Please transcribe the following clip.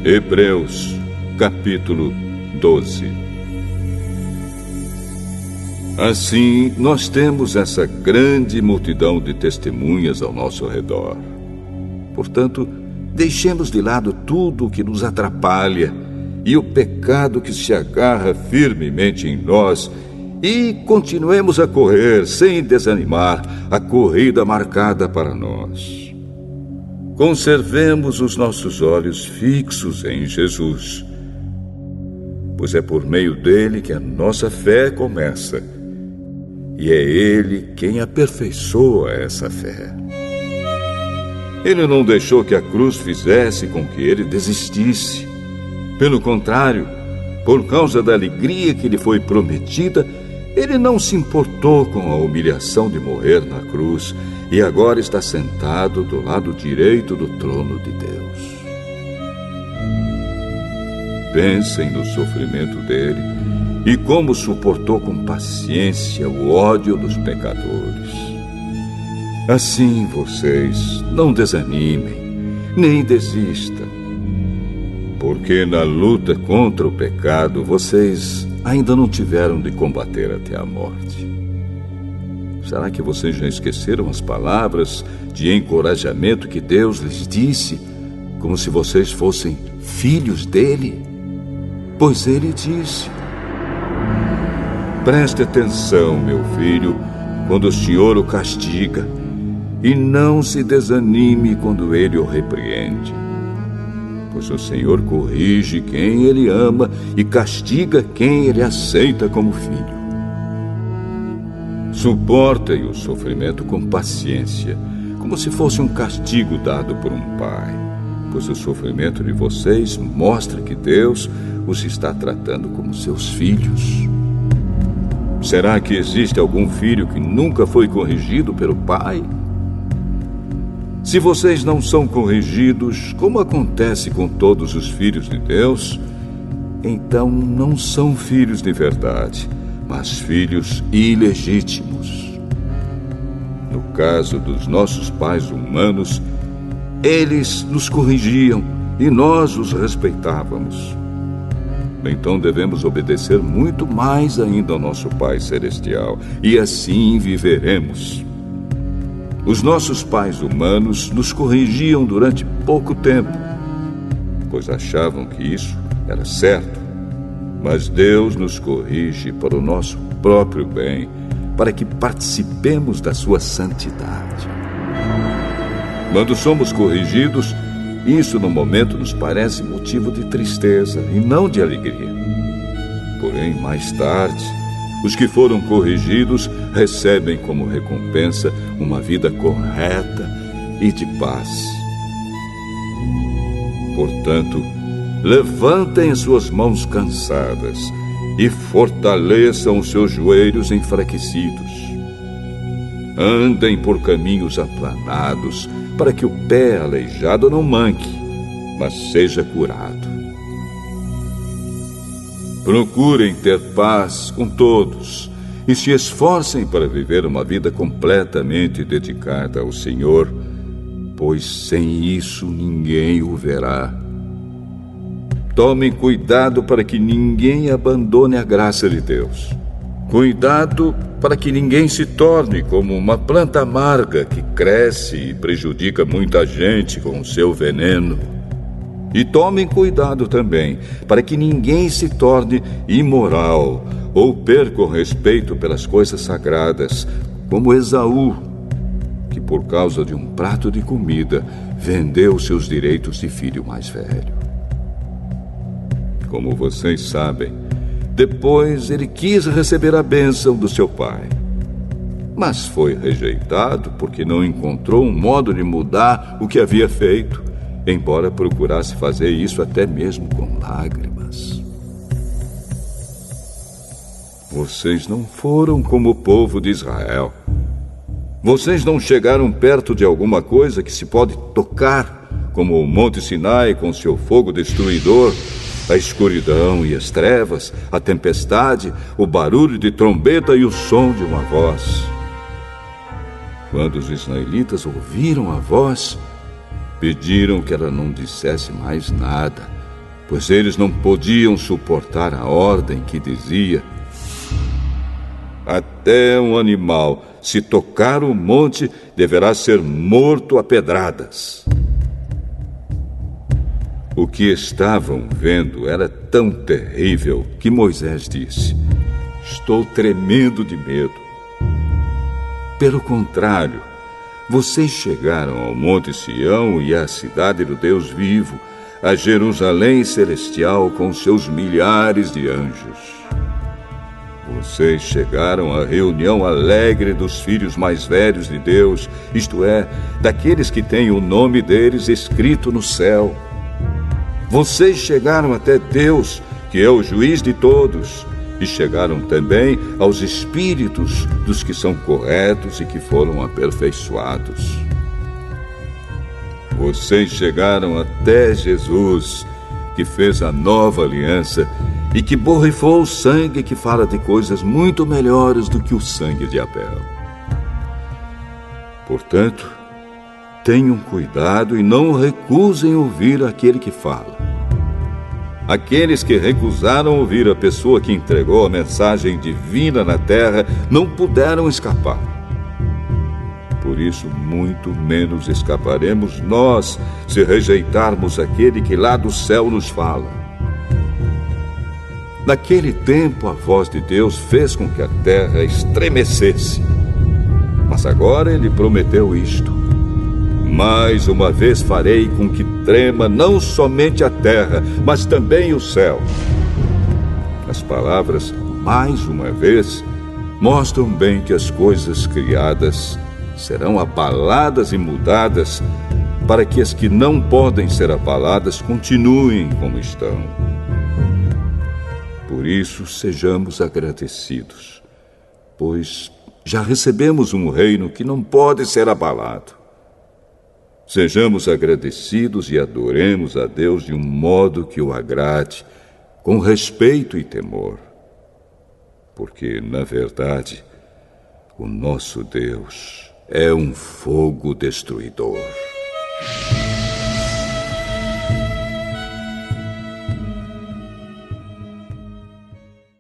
Hebreus, capítulo 12. Assim, nós temos essa grande multidão de testemunhas ao nosso redor. Portanto, deixemos de lado tudo o que nos atrapalha e o pecado que se agarra firmemente em nós e continuemos a correr, sem desanimar, a corrida marcada para nós. Conservemos os nossos olhos fixos em Jesus, pois é por meio dele que a nossa fé começa, e é ele quem aperfeiçoa essa fé. Ele não deixou que a cruz fizesse com que ele desistisse. Pelo contrário, por causa da alegria que lhe foi prometida, ele não se importou com a humilhação de morrer na cruz e agora está sentado do lado direito do trono de Deus. Pensem no sofrimento dele e como suportou com paciência o ódio dos pecadores. Assim vocês não desanimem, nem desistam, porque na luta contra o pecado vocês ainda não tiveram de combater até a morte. Será que vocês já esqueceram as palavras de encorajamento que Deus lhes disse, como se vocês fossem filhos dele? Pois ele disse: preste atenção, meu filho, quando o Senhor o castiga, e não se desanime quando ele o repreende. Pois o Senhor corrige quem ele ama e castiga quem ele aceita como filho. Suportem o sofrimento com paciência, como se fosse um castigo dado por um pai, pois o sofrimento de vocês mostra que Deus os está tratando como seus filhos. Será que existe algum filho que nunca foi corrigido pelo pai? Se vocês não são corrigidos, como acontece com todos os filhos de Deus, então não são filhos de verdade, mas filhos ilegítimos. No caso dos nossos pais humanos, eles nos corrigiam e nós os respeitávamos. Então devemos obedecer muito mais ainda ao nosso Pai Celestial, e assim viveremos. Os nossos pais humanos nos corrigiam durante pouco tempo, pois achavam que isso era certo. Mas Deus nos corrige para o nosso próprio bem, para que participemos da sua santidade. Quando somos corrigidos, isso no momento nos parece motivo de tristeza e não de alegria. Porém, mais tarde, os que foram corrigidos recebem como recompensa uma vida correta e de paz. Portanto, levantem as suas mãos cansadas e fortaleçam os seus joelhos enfraquecidos. Andem por caminhos aplanados, para que o pé aleijado não manque, mas seja curado. Procurem ter paz com todos e se esforcem para viver uma vida completamente dedicada ao Senhor, pois sem isso ninguém o verá. Tomem cuidado para que ninguém abandone a graça de Deus. Cuidado para que ninguém se torne como uma planta amarga que cresce e prejudica muita gente com o seu veneno. E tomem cuidado também para que ninguém se torne imoral ou perca o respeito pelas coisas sagradas, como Esaú, que por causa de um prato de comida vendeu seus direitos de filho mais velho. Como vocês sabem, depois ele quis receber a bênção do seu pai, mas foi rejeitado porque não encontrou um modo de mudar o que havia feito, embora procurasse fazer isso até mesmo com lágrimas. Vocês não foram como o povo de Israel. Vocês não chegaram perto de alguma coisa que se pode tocar, como o Monte Sinai com seu fogo destruidor, a escuridão e as trevas, a tempestade, o barulho de trombeta e o som de uma voz. Quando os israelitas ouviram a voz, pediram que ela não dissesse mais nada pois eles não podiam suportar a ordem que dizia: até um animal, se tocar o monte, deverá ser morto a pedradas. O que estavam vendo era tão terrível que Moisés disse: estou tremendo de medo. Pelo contrário, vocês chegaram ao Monte Sião e à cidade do Deus vivo, a Jerusalém celestial com seus milhares de anjos. Vocês chegaram à reunião alegre dos filhos mais velhos de Deus, isto é, daqueles que têm o nome deles escrito no céu. Vocês chegaram até Deus, que é o juiz de todos, e chegaram também aos espíritos dos que são corretos e que foram aperfeiçoados. Vocês chegaram até Jesus, que fez a nova aliança e que borrifou o sangue que fala de coisas muito melhores do que o sangue de Abel. Portanto, tenham cuidado e não recusem ouvir aquele que fala. Aqueles que recusaram ouvir a pessoa que entregou a mensagem divina na terra não puderam escapar. Por isso, muito menos escaparemos nós se rejeitarmos aquele que lá do céu nos fala. Naquele tempo, a voz de Deus fez com que a terra estremecesse. Mas agora ele prometeu isto: mais uma vez farei com que trema não somente a terra, mas também o céu. As palavras "mais uma vez" mostram bem que as coisas criadas serão abaladas e mudadas, para que as que não podem ser abaladas continuem como estão. Por isso, sejamos agradecidos, pois já recebemos um reino que não pode ser abalado. Sejamos agradecidos e adoremos a Deus de um modo que o agrade, com respeito e temor. Porque, na verdade, o nosso Deus é um fogo destruidor.